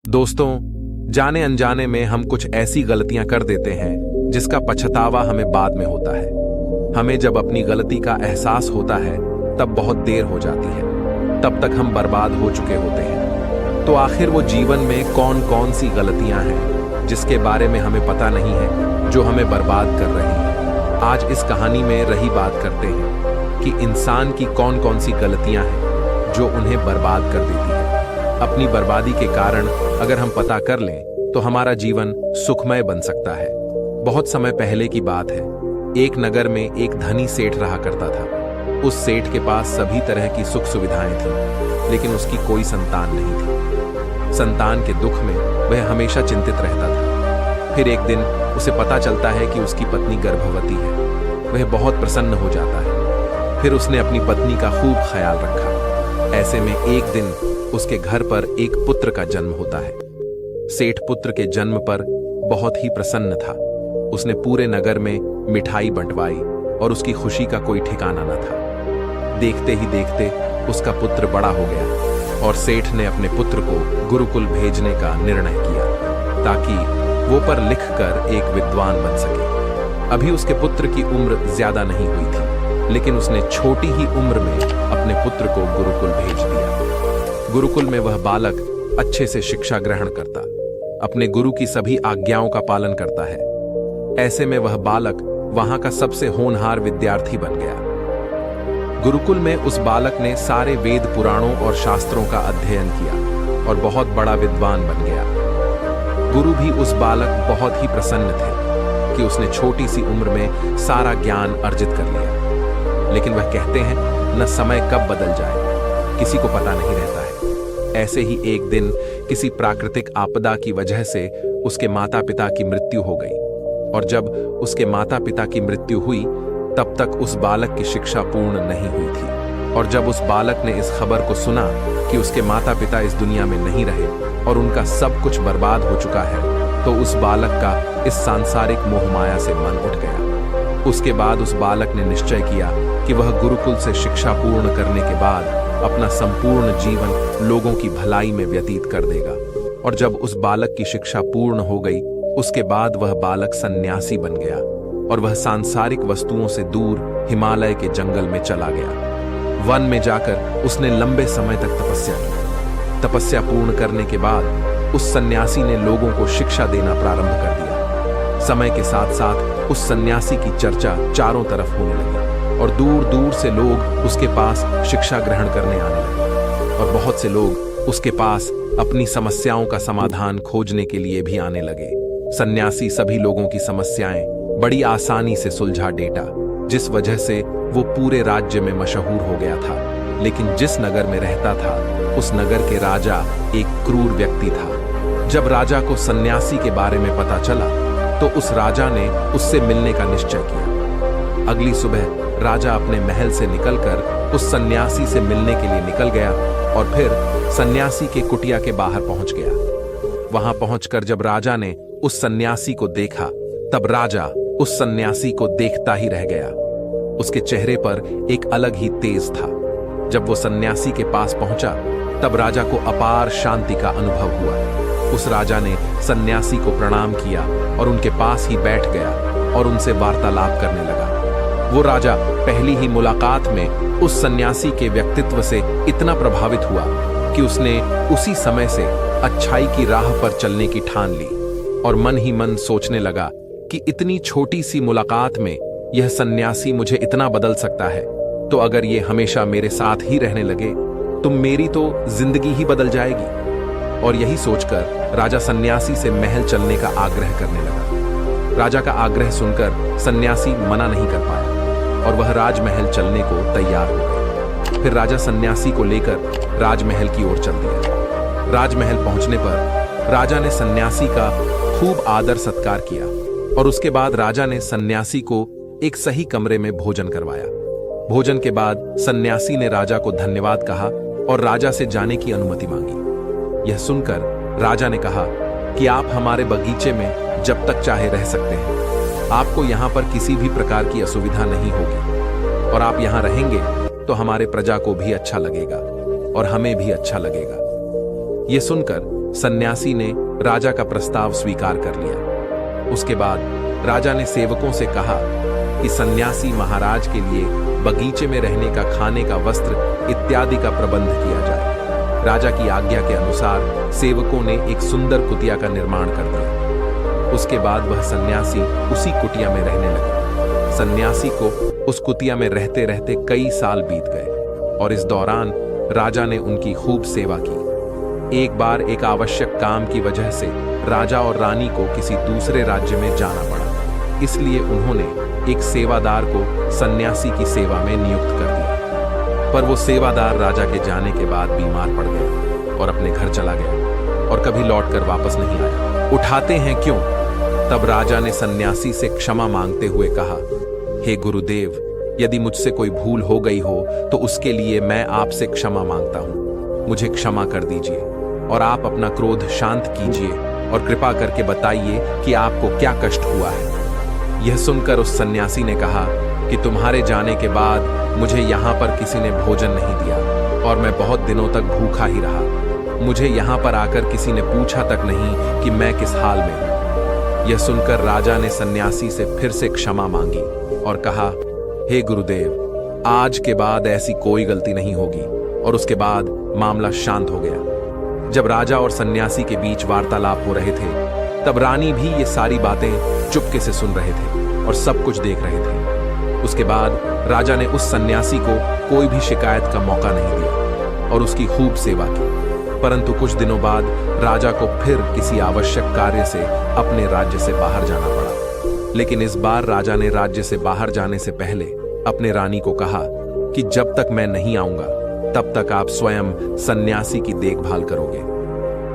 दोस्तों, जाने अनजाने में हम कुछ ऐसी गलतियां कर देते हैं जिसका पछतावा हमें बाद में होता है। हमें जब अपनी गलती का एहसास होता है तब बहुत देर हो जाती है, तब तक हम बर्बाद हो चुके होते हैं। तो आखिर वो जीवन में कौन कौन सी गलतियां हैं जिसके बारे में हमें पता नहीं है, जो हमें बर्बाद कर रही हैं। आज इस कहानी में रही बात करते हैं कि इंसान की कौन कौन सी गलतियां हैं जो उन्हें बर्बाद कर देती है। अपनी बर्बादी के कारण अगर हम पता कर लें तो हमारा जीवन सुखमय बन सकता है। बहुत समय पहले की बात है, एक नगर में एक धनी सेठ रहा करता था। उस सेठ के पास सभी तरह की सुख सुविधाएं थीं, लेकिन उसकी कोई संतान नहीं थी। संतान के दुख में वह हमेशा चिंतित रहता था। फिर एक दिन उसे पता चलता है कि उसकी पत्नी गर्भवती है। वह बहुत प्रसन्न हो जाता है। फिर उसने अपनी पत्नी का खूब ख्याल रखा। ऐसे में एक दिन उसके घर पर एक पुत्र का जन्म होता है। सेठ पुत्र के जन्म पर बहुत ही प्रसन्न था। उसने पूरे नगर में मिठाई बंटवाई और उसकी खुशी का कोई ठिकाना न था। देखते ही देखते उसका पुत्र बड़ा हो गया और सेठ ने अपने पुत्र को गुरुकुल भेजने का निर्णय किया ताकि वो पर लिखकर एक विद्वान बन सके। अभी उसके पुत्र की उम्र ज्यादा नहीं हुई थी, लेकिन उसने छोटी ही उम्र में अपने पुत्र को गुरुकुल भेज दिया। गुरुकुल में वह बालक अच्छे से शिक्षा ग्रहण करता, अपने गुरु की सभी आज्ञाओं का पालन करता है। ऐसे में वह बालक वहां का सबसे होनहार विद्यार्थी बन गया। गुरुकुल में उस बालक ने सारे वेद पुराणों और शास्त्रों का अध्ययन किया और बहुत बड़ा विद्वान बन गया। गुरु भी उस बालक बहुत ही प्रसन्न थे कि उसने छोटी सी उम्र में सारा ज्ञान अर्जित कर लिया। लेकिन वह कहते हैं, न समय कब बदल जाए किसी को पता नहीं रहता है। ऐसे ही एक दिन किसी प्राकृतिक आपदा की वजह से उसके माता पिता की मृत्यु हो गई, और जब उसके माता पिता की मृत्यु हुई तब तक उस बालक की शिक्षा पूर्ण नहीं हुई थी। और जब उस बालक ने इस खबर को सुना कि उसके माता पिता इस दुनिया में नहीं रहे और उनका सब कुछ बर्बाद हो चुका है, तो उस बालक का इस सांसारिक मोहमाया से मन उठ गया। उसके बाद उस बालक ने निश्चय किया कि वह गुरुकुल से शिक्षा पूर्ण करने के बाद अपना संपूर्ण जीवन लोगों की भलाई में व्यतीत कर देगा। और जब उस बालक की शिक्षा पूर्ण हो गई, उसके बाद वह बालक सन्यासी बन गया और वह सांसारिक वस्तुओं से दूर हिमालय के जंगल में चला गया। वन में जाकर उसने लंबे समय तक तपस्या की। तपस्या पूर्ण करने के बाद उस सन्यासी ने लोगों को शिक्षा देना प्रारंभ कर दिया। समय के साथ साथ उस सन्यासी की चर्चा चारों तरफ होने लगी और दूर दूर से लोग उसके पास शिक्षा ग्रहण करने आने लगे। और बहुत से लोग उसके पास अपनी समस्याओं का समाधान खोजने के लिए भी आने लगे। सन्यासी सभी लोगों की समस्याएं बड़ी आसानी से सुलझा देता, जिस वजह से वो पूरे राज्य में मशहूर हो गया था। लेकिन जिस नगर में रहता था, उस नगर के राजा एक क्रूर व्यक्ति था। जब राजा को सन्यासी के बारे में पता चला तो उस राजा ने उससे मिलने का निश्चय किया। अगली सुबह राजा अपने महल से निकलकर उस सन्यासी से मिलने के लिए निकल गया और फिर सन्यासी के कुटिया के बाहर पहुंच गया। वहां पहुंचकर जब राजा ने उस सन्यासी को देखा, तब राजा उस सन्यासी को देखता ही रह गया। उसके चेहरे पर एक अलग ही तेज था। जब वो सन्यासी के पास पहुंचा तब राजा को अपार शांति का अनुभव हुआ। उस राजा ने सन्यासी को प्रणाम किया और उनके पास ही बैठ गया और उनसे वार्तालाप करने लगा। वो राजा पहली ही मुलाकात में उस सन्यासी के व्यक्तित्व से इतना प्रभावित हुआ कि उसने उसी समय से अच्छाई की राह पर चलने की ठान ली और मन ही मन सोचने लगा कि इतनी छोटी सी मुलाकात में यह सन्यासी मुझे इतना बदल सकता है, तो अगर ये हमेशा मेरे साथ ही रहने लगे तो मेरी तो जिंदगी ही बदल जाएगी। और यही सोचकर राजा सन्यासी से महल चलने का आग्रह करने लगा। राजा का आग्रह सुनकर सन्यासी मना नहीं कर पाया और वह राजमहल चलने को तैयार हो गया। फिर राजा सन्यासी को लेकर राजमहल की ओर चल दिया। राजमहल पहुंचने पर राजा ने सन्यासी का खूब आदर सत्कार किया और उसके बाद राजा ने सन्यासी को एक सही कमरे में भोजन करवाया। भोजन के बाद सन्यासी ने राजा को धन्यवाद कहा और राजा से जाने की अनुमति मांगी। यह सुनकर राजा ने कहा कि आप हमारे बगीचे में जब तक चाहे रह सकते हैं। आपको यहाँ पर किसी भी प्रकार की असुविधा नहीं होगी और आप यहाँ रहेंगे तो हमारे प्रजा को भी अच्छा लगेगा और हमें भी अच्छा लगेगा। ये सुनकर सन्यासी ने राजा का प्रस्ताव स्वीकार कर लिया। उसके बाद राजा ने सेवकों से कहा कि सन्यासी महाराज के लिए बगीचे में रहने का, खाने का, वस्त्र इत्यादि का प्रबंध किया जाए। राजा की आज्ञा के अनुसार सेवकों ने एक सुंदर कुटिया का निर्माण कर दिया। उसके बाद वह सन्यासी उसी कुटिया में रहने लगे। सन्यासी को उस कुटिया में रहते रहते कई साल बीत गए और इस दौरान राजा ने उनकी खूब सेवा की। एक बार एक आवश्यक काम की वजह से राजा और रानी को किसी दूसरे राज्य में जाना पड़ा, इसलिए उन्होंने एक सेवादार को सन्यासी की सेवा में नियुक्त कर दिया। पर वो सेवादार राजा के जाने के बाद बीमार पड़ गया और अपने घर चला गया और कभी लौटकर वापस नहीं आया। उठाते हैं क्यों? तब राजा ने सन्यासी से क्षमा मांगते हुए कहा, हे गुरुदेव, यदि मुझसे कोई भूल हो गई हो तो उसके लिए मैं आपसे क्षमा मांगता हूं। मुझे क्षमा कर दीजिए और आप अपना क्रोध शांत कीजिए और कृपा करके बताइए कि आपको क्या कष्ट हुआ है। यह सुनकर उस सन्यासी ने कहा कि तुम्हारे जाने के बाद मुझे यहाँ पर किसी ने भोजन नहीं दिया और मैं बहुत दिनों तक भूखा ही रहा। मुझे यहाँ पर आकर किसी ने पूछा तक नहीं कि मैं किस हाल में हूँ। यह सुनकर राजा ने सन्यासी से फिर से क्षमा मांगी और कहा, हे गुरुदेव, आज के बाद ऐसी कोई गलती नहीं होगी। और उसके बाद मामला शांत हो गया। जब राजा और सन्यासी के बीच वार्तालाप हो रहे थे तब रानी भी ये सारी बातें चुपके से सुन रहे थे और सब कुछ देख रहे थे। उसके बाद राजा ने उस सन्यासी को कोई भी शिकायत का मौका नहीं दिया और उसकी खूब सेवा की। परंतु कुछ दिनों बाद राजा को फिर किसी आवश्यक कार्य से अपने राज्य से बाहर जाना पड़ा। लेकिन इस बार राजा ने राज्य से बाहर जाने से पहले अपने रानी को कहा कि जब तक मैं नहीं आऊंगा तब तक आप स्वयं सन्यासी की देखभाल करोगे।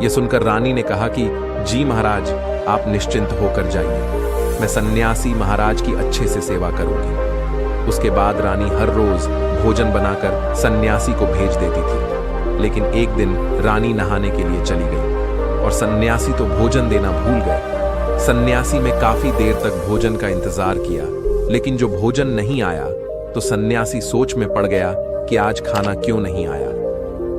यह सुनकर रानी ने कहा कि जी महाराज, आप निश्चिंत होकर जाइए, मैं सन्यासी महाराज की अच्छे से सेवा करूंगी। उसके बाद रानी हर रोज भोजन बनाकर सन्यासी को भेज देती थी। लेकिन एक दिन रानी नहाने के लिए चली गई और सन्यासी तो भोजन देना भूल गए। सन्यासी में काफी देर तक भोजन का इंतजार किया, लेकिन जो भोजन नहीं आया तो सन्यासी सोच में पड़ गया कि आज खाना क्यों नहीं आया।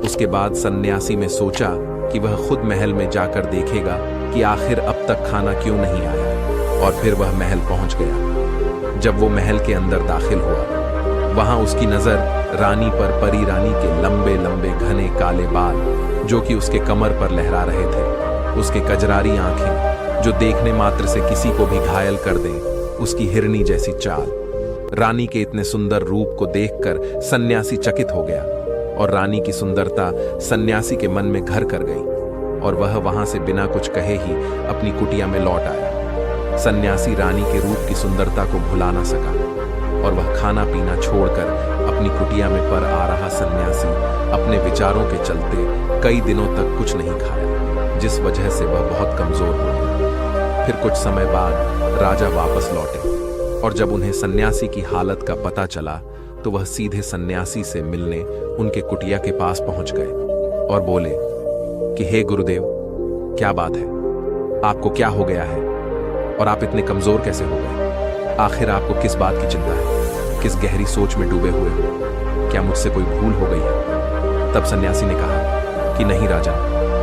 उसके बाद सन्यासी ने सोचा कि वह खुद महल में जाकर देखेगा कि आखिर अब तक खाना क्यों नहीं आया, और फिर वह महल पहुंच गया। जब वो महल के अंदर दाखिल हुआ, वहां उसकी नजर रानी पर परी रानी के लंबे लंबे घने काले बाल जो कि उसके कमर पर लहरा रहे थे, उसके कजरारी आंखें जो देखने मात्र से किसी को भी घायल कर दें, उसकी हिरनी जैसी चाल। रानी के इतने सुंदर रूप को देखकर सन्यासी चकित हो गया और रानी की सुंदरता सन्यासी के मन में घर कर गई और वह वहां से बिना कुछ कहे ही अपनी कुटिया में लौट आया। सन्यासी रानी के रूप की सुंदरता को भुला ना सका और वह खाना पीना छोड़कर अपनी कुटिया में पर आ रहा सन्यासी अपने विचारों के चलते कई दिनों तक कुछ नहीं खाया, जिस वजह से वह बहुत कमजोर हो गया। फिर कुछ समय बाद राजा वापस लौटे और जब उन्हें सन्यासी की हालत का पता चला तो वह सीधे सन्यासी से मिलने उनके कुटिया के पास पहुंच गए और बोले कि हे गुरुदेव, क्या बात है, आपको क्या हो गया है और आप इतने कमजोर कैसे हो गए? आखिर आपको किस बात की चिंता है? किस गहरी सोच में डूबे हुए हो? क्या मुझसे कोई भूल हो गई है? तब सन्यासी ने कहा कि नहीं राजा,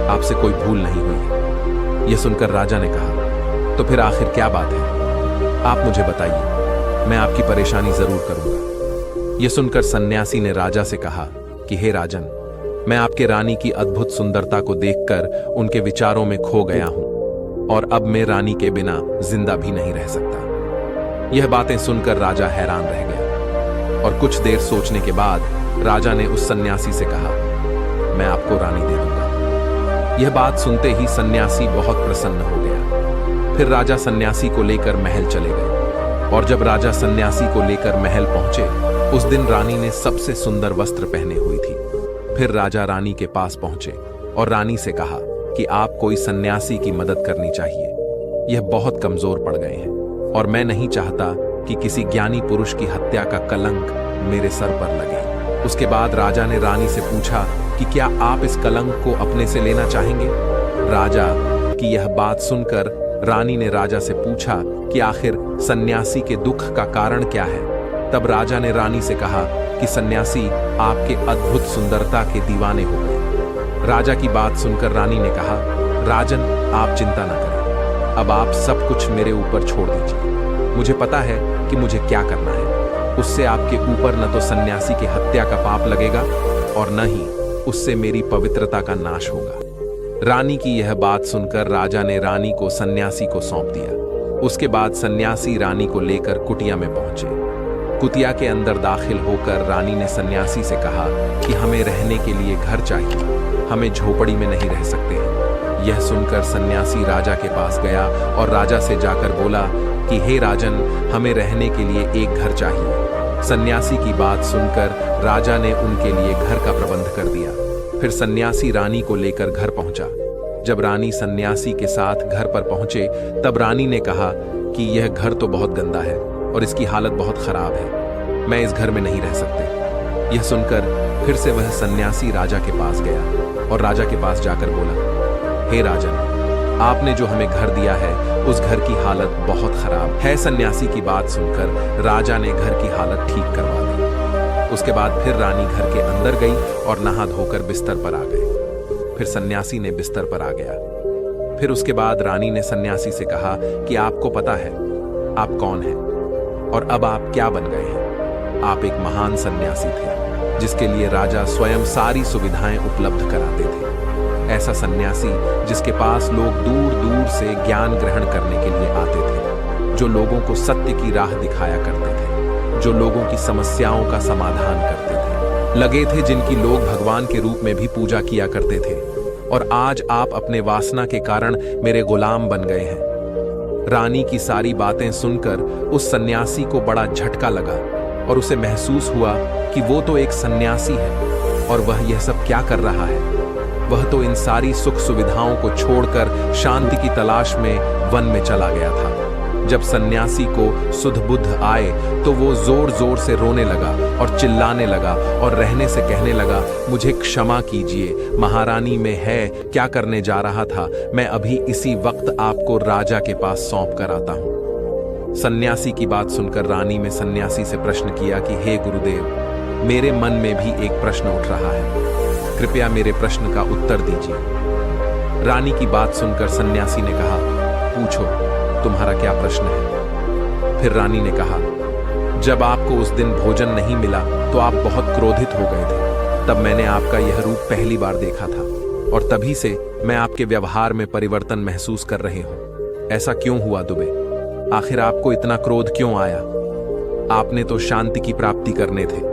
आपसे कोई भूल नहीं हुई है। यह सुनकर राजा ने कहा, तो फिर आखिर क्या बात है? आप मुझे बताइए, मैं आपकी परेशानी जरूर करूंगा। यह सुनकर सन्यासी ने राजा से कहा कि हे राजन, मैं आपके रानी की अद्भुत सुंदरता को देखकर उनके विचारों में खो गया हूं और अब मैं रानी के बिना जिंदा भी नहीं रह सकता। यह बातें सुनकर राजा हैरान रह गया और कुछ देर सोचने के बाद राजा ने उस सन्यासी से कहा, मैं आपको रानी दे दूंगा। यह बात सुनते ही सन्यासी बहुत प्रसन्न हो गया। फिर राजा सन्यासी को लेकर महल चले गए और जब राजा सन्यासी को लेकर महल पहुंचे, उस दिन रानी ने सबसे सुंदर वस्त्र पहने हुई थी। फिर राजा रानी के पास पहुंचे और रानी से कहा कि आप कोई सन्यासी की मदद करनी चाहिए। यह बहुत कमजोर पड़ गए हैं और मैं नहीं चाहता कि किसी ज्ञानी पुरुष की हत्या का कलंक मेरे सर पर लगे। उसके बाद राजा ने रानी से पूछा कि क्या आप इस कलंक को अपने से लेना चाहेंगे? राजा की यह बात सुनकर रानी ने राजा से पूछा कि आखिर सन्यासी के दुख का कारण क्या है। तब राजा ने रानी से कहा कि सन्यासी आपके अद्भुत सुंदरता के दीवाने हो गए। राजा की बात सुनकर रानी ने कहा राजन, आप चिंता न करें, अब आप सब कुछ मेरे ऊपर छोड़ दीजिए। मुझे पता है कि मुझे क्या करना है। उससे आपके ऊपर न तो सन्यासी की हत्या का पाप लगेगा और न ही उससे मेरी पवित्रता का नाश होगा। रानी की यह बात सुनकर राजा ने रानी को सन्यासी को सौंप दिया। उसके बाद सन्यासी रानी को लेकर कुटिया में पहुंचे। कुटिया के अंदर दाखिल होकर रानी ने सन्यासी से कहा कि हमें रहने के लिए घर चाहिए, हमें झोपड़ी में नहीं रह सकते हैं। यह सुनकर सन्यासी राजा के पास गया और राजा से जाकर बोला कि हे राजन, हमें रहने के लिए एक घर चाहिए। सन्यासी की बात सुनकर राजा ने उनके लिए घर का प्रबंध कर दिया। फिर सन्यासी रानी को लेकर घर पहुंचा। जब रानी सन्यासी के साथ घर पर पहुंचे तब रानी ने कहा कि यह घर तो बहुत गंदा है और इसकी हालत बहुत खराब है, मैं इस घर में नहीं रह सकते। यह सुनकर फिर से वह सन्यासी राजा के पास गया और राजा के पास जाकर बोला, हे राजन, आपने जो हमें घर दिया है उस घर की हालत बहुत खराब है। सन्यासी की बात सुनकर राजा ने घर की हालत ठीक करवा दी। उसके बाद फिर रानी घर के अंदर गई और नहा धोकर बिस्तर पर आ गए। फिर सन्यासी ने बिस्तर पर आ गया। फिर उसके बाद रानी ने सन्यासी से कहा कि आपको पता है आप कौन हैं और अब आप क्या बन गए हैं। आप एक महान सन्यासी थे जिसके लिए राजा स्वयं सारी सुविधाएं उपलब्ध कराते थे। ऐसा सन्यासी जिसके पास लोग दूर दूर से ज्ञान ग्रहण करने के लिए आते थे, जो लोगों को सत्य की राह दिखाया करते थे, जो लोगों की समस्याओं का समाधान करते थे, लगे थे जिनकी लोग भगवान के रूप में भी पूजा किया करते थे। और आज आप अपने वासना के कारण मेरे गुलाम बन गए हैं। रानी की सारी बातें सुनकर उस सन्यासी को बड़ा झटका लगा और उसे महसूस हुआ कि वो तो एक सन्यासी है और वह यह सब क्या कर रहा है। वह तो इन सारी सुख सुविधाओं को छोड़कर शांति की तलाश में वन में चला गया था। जब सन्यासी को सुध बुद्ध आए तो वो जोर जोर से रोने लगा और चिल्लाने लगा और रहने से कहने लगा, मुझे क्षमा कीजिए महारानी, मैं है क्या करने जा रहा था, मैं अभी इसी वक्त आपको राजा के पास सौंप कर आता हूं। सन्यासी की बात सुनकर रानी ने सन्यासी से प्रश्न किया कि हे गुरुदेव, मेरे मन में भी एक प्रश्न उठ रहा है, कृपया मेरे प्रश्न का उत्तर दीजिए। रानी की बात सुनकर सन्यासी ने कहा, पूछो तुम्हारा क्या प्रश्न है। फिर रानी ने कहा, जब आपको उस दिन भोजन नहीं मिला तो आप बहुत क्रोधित हो गए थे। तब मैंने आपका यह रूप पहली बार देखा था और तभी से मैं आपके व्यवहार में परिवर्तन महसूस कर रहे हूं। ऐसा क्यों हुआ दुबे? आखिर आपको इतना क्रोध क्यों आया? आपने तो शांति की प्राप्ति करने थे।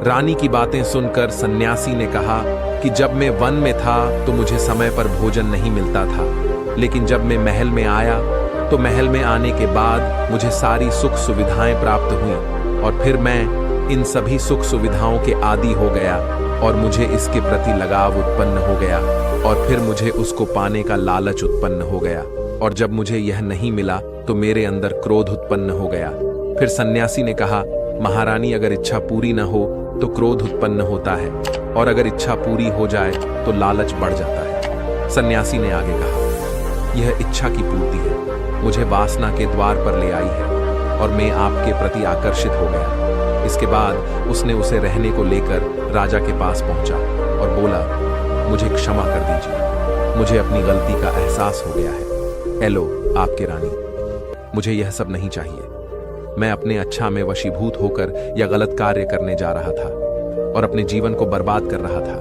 रानी की बातें सुनकर सन्यासी ने कहा कि जब मैं वन में था तो मुझे समय पर भोजन नहीं मिलता था, लेकिन जब मैं महल में आया तो महल में आने के बाद मुझे सारी सुख सुविधाएं प्राप्त हुई और फिर मैं इन सभी सुख सुविधाओं के आदी हो गया और मुझे इसके प्रति लगाव उत्पन्न हो गया और फिर मुझे उसको पाने का लालच उत्पन्न हो गया और जब मुझे यह नहीं मिला तो मेरे अंदर क्रोध उत्पन्न हो गया। फिर सन्यासी ने कहा, महारानी, अगर इच्छा पूरी न हो तो क्रोध उत्पन्न होता है और अगर इच्छा पूरी हो जाए तो लालच बढ़ जाता है। सन्यासी ने आगे कहा, यह इच्छा की पूर्ति है, मुझे वासना के द्वार पर ले आई है और मैं आपके प्रति आकर्षित हो गया। इसके बाद उसने उसे रहने को लेकर राजा के पास पहुंचा और बोला, मुझे क्षमा कर दीजिए, मुझे अपनी गलती का एहसास हो गया है। हेलो आपके रानी, मुझे यह सब नहीं चाहिए। मैं अपने अच्छा में वशीभूत होकर यह गलत कार्य करने जा रहा था और अपने जीवन को बर्बाद कर रहा था,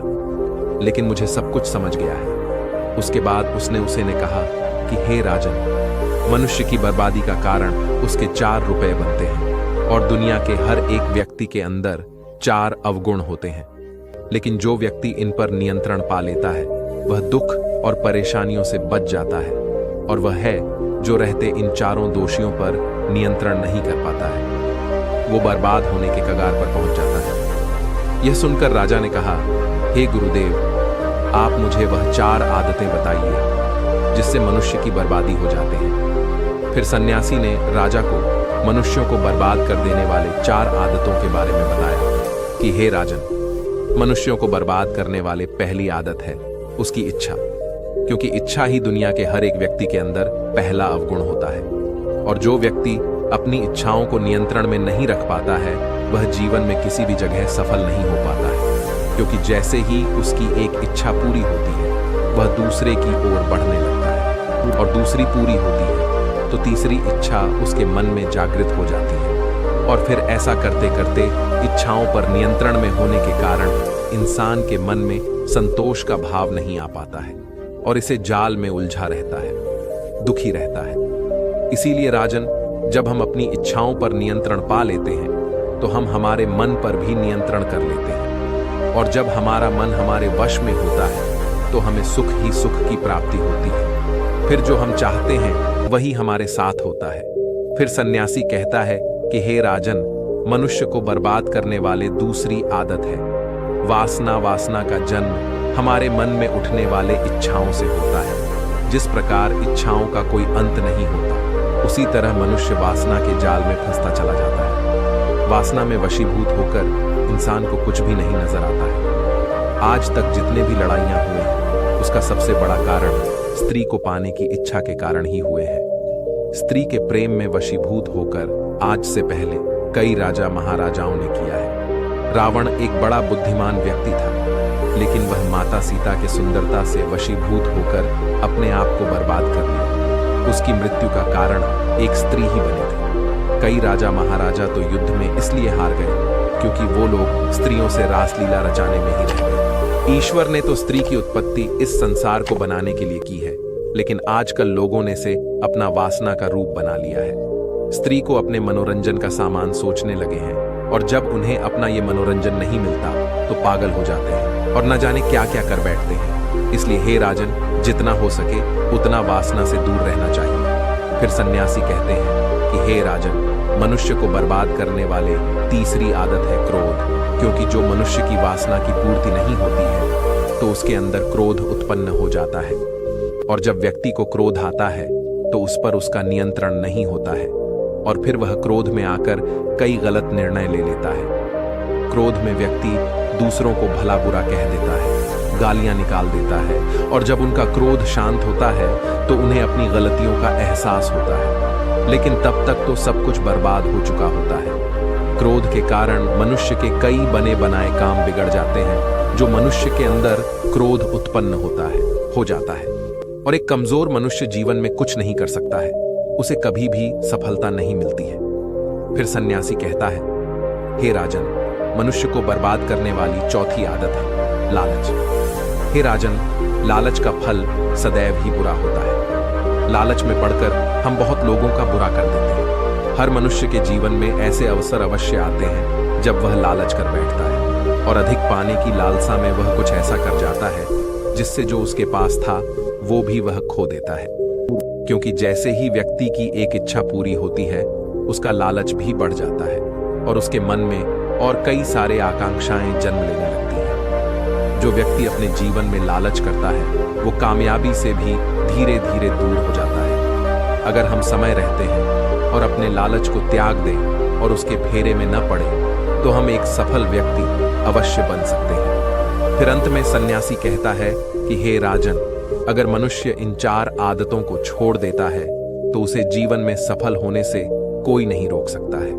लेकिन मुझे सब कुछ समझ गया है। उसके बाद उसने उसे ने कहा कि हे राजन, मनुष्य की बर्बादी का कारण उसके 4 रुपए बनते हैं और दुनिया के हर एक व्यक्ति के अंदर 4 अवगुण होते हैं, लेकिन जो व्यक्ति इन पर नियंत्रण पा लेता है वह दुख और परेशानियों से बच जाता है और वह है जो रहते इन 4 दोषियों पर नियंत्रण नहीं कर पाता है, वो बर्बाद होने के कगार पर पहुंच जाता है। यह सुनकर राजा ने कहा, हे गुरुदेव, आप मुझे वह 4 आदतें बताइए जिससे मनुष्य की बर्बादी हो जाती है। फिर सन्यासी ने राजा को मनुष्यों को बर्बाद कर देने वाले 4 आदतों के बारे में बताया कि हे राजन, मनुष्यों को बर्बाद करने वाले पहली आदत है उसकी इच्छा, क्योंकि इच्छा ही दुनिया के हर एक व्यक्ति के अंदर पहला अवगुण होता है और जो व्यक्ति अपनी इच्छाओं को नियंत्रण में नहीं रख पाता है वह जीवन में किसी भी जगह सफल नहीं हो पाता है, क्योंकि जैसे ही उसकी एक इच्छा पूरी होती है वह दूसरे की ओर बढ़ने लगता है और दूसरी पूरी होती है तो तीसरी इच्छा उसके मन में जागृत हो जाती है और फिर ऐसा करते करते इच्छाओं पर नियंत्रण में होने के कारण इंसान के मन में संतोष का भाव नहीं आ पाता है और इसे जाल में उलझा रहता है, दुखी रहता है। इसीलिए राजन, जब हम अपनी इच्छाओं पर नियंत्रण पा लेते हैं तो हम हमारे मन पर भी नियंत्रण कर लेते हैं और जब हमारा मन हमारे वश में होता है तो हमें सुख ही सुख की प्राप्ति होती है। फिर जो हम चाहते हैं वही हमारे साथ होता है। फिर सन्यासी कहता है कि हे राजन, मनुष्य को बर्बाद करने वाले दूसरी आदत है वासना। वासना का जन्म हमारे मन में उठने वाले इच्छाओं से होता है। जिस प्रकार इच्छाओं का कोई अंत नहीं होता, उसी तरह मनुष्य वासना के जाल में फंसता चला जाता है। वासना में वशीभूत होकर इंसान को कुछ भी नहीं नजर आता है। आज तक जितने भी लड़ाइयां हुए हैं, उसका सबसे बड़ा कारण स्त्री को पाने की इच्छा के कारण ही हुए हैं। स्त्री के प्रेम में वशीभूत होकर आज से पहले कई राजा महाराजाओं ने किया है। रावण एक बड़ा बुद्धिमान व्यक्ति था, लेकिन वह माता सीता के सुंदरता से वशीभूत होकर अपने आप को बर्बाद कर लिया। उसकी मृत्यु का कारण एक स्त्री ही बनी थी। कई राजा महाराजा तो युद्ध में इसलिए हार गए क्योंकि वो लोग स्त्रियों से रासलीला रचाने में ही रह गए। ईश्वर ने तो स्त्री की उत्पत्ति इस संसार को बनाने के लिए की है, लेकिन आजकल लोगों ने से अपना वासना का रूप बना लिया है। स्त्री को अपने मनोरंजन का सामान सोचने लगे हैं और जब उन्हें अपना ये मनोरंजन नहीं मिलता तो पागल हो जाते हैं और न जाने क्या क्या कर बैठते हैं। इसलिए हे राजन, जितना हो सके उतना वासना से दूर रहना चाहिए। फिर सन्यासी कहते हैं कि हे राजन, मनुष्य को बर्बाद करने वाले तीसरी आदत है क्रोध, क्योंकि जो मनुष्य की वासना की पूर्ति नहीं होती है तो उसके अंदर क्रोध उत्पन्न हो जाता है और जब व्यक्ति को क्रोध आता है तो उस पर उसका नियंत्रण नहीं होता है और फिर वह क्रोध में आकर कई गलत निर्णय ले लेता है। क्रोध में व्यक्ति दूसरों को भला बुरा कह देता है, गालियां निकाल देता है और जब उनका क्रोध शांत होता है तो उन्हें अपनी गलतियों का एहसास होता है, लेकिन तब तक तो सब कुछ बर्बाद हो चुका होता है। क्रोध के कारण मनुष्य के कई बने बनाए काम बिगड़ जाते हैं। जो मनुष्य के अंदर क्रोध उत्पन्न होता है, हो जाता है और एक कमजोर मनुष्य जीवन में कुछ नहीं कर सकता है, उसे कभी भी सफलता नहीं मिलती है। फिर सन्यासी कहता है, हे राजन, मनुष्य को बर्बाद करने वाली चौथी आदत है लालच। हे राजन, लालच का फल सदैव ही बुरा होता है। लालच में पड़कर हम बहुत लोगों का बुरा कर देते हैं। हर मनुष्य के जीवन में ऐसे अवसर अवश्य आते हैं जब वह लालच कर बैठता है और अधिक पाने की लालसा में वह कुछ ऐसा कर जाता है जिससे जो उसके पास था वो भी वह खो देता है। क्योंकि जैसे ही व्यक्ति की एक इच्छा पूरी होती है, उसका लालच भी बढ़ जाता है और उसके मन में और कई सारे आकांक्षाएं जन्म लेने लगती हैं। जो व्यक्ति अपने जीवन में लालच करता है वो कामयाबी से भी धीरे धीरे दूर हो जाता है। अगर हम समय रहते हैं और अपने लालच को त्याग दें और उसके फेरे में न पड़े तो हम एक सफल व्यक्ति अवश्य बन सकते हैं। फिर अंत में सन्यासी कहता है कि हे राजन, अगर मनुष्य इन 4 आदतों को छोड़ देता है तो उसे जीवन में सफल होने से कोई नहीं रोक सकता है।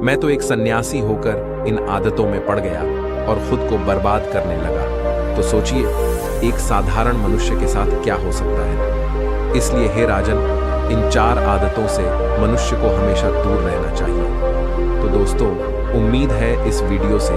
मैं तो एक सन्यासी होकर इन आदतों में पड़ गया और खुद को बर्बाद करने लगा, तो सोचिए एक साधारण मनुष्य के साथ क्या हो सकता है। इसलिए हे राजन, इन 4 आदतों से मनुष्य को हमेशा दूर रहना चाहिए। तो दोस्तों, उम्मीद है इस वीडियो से